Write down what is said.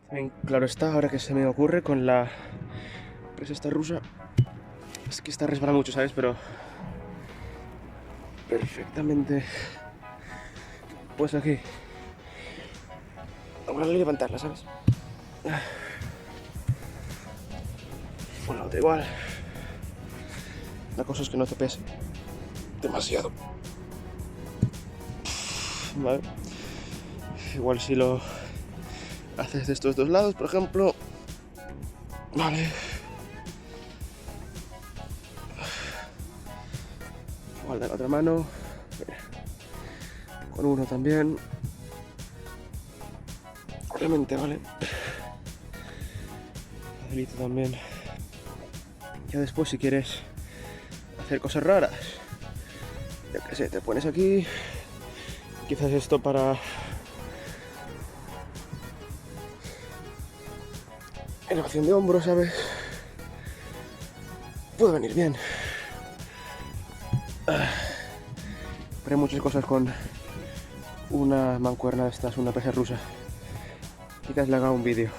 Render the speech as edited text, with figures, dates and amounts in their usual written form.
También, claro está, ahora que se me ocurre con la presa esta rusa, es que esta resbala mucho, ¿sabes? Pero perfectamente, pues aquí, ahora levantarla, ¿sabes? Bueno, da igual. La cosa es que no te pese demasiado. Vale. Igual si lo haces de estos dos lados, por ejemplo. Vale. Igual de la otra mano. Mira. Con uno también. Obviamente, vale. Facilito también. Ya después, si quieres hacer cosas raras, yo qué sé, te pones aquí. Quizás esto para elevación de hombros, ¿sabes? Puede venir bien. Pero hay muchas cosas con una mancuerna de estas, una pesa rusa. Quizás le haga un vídeo.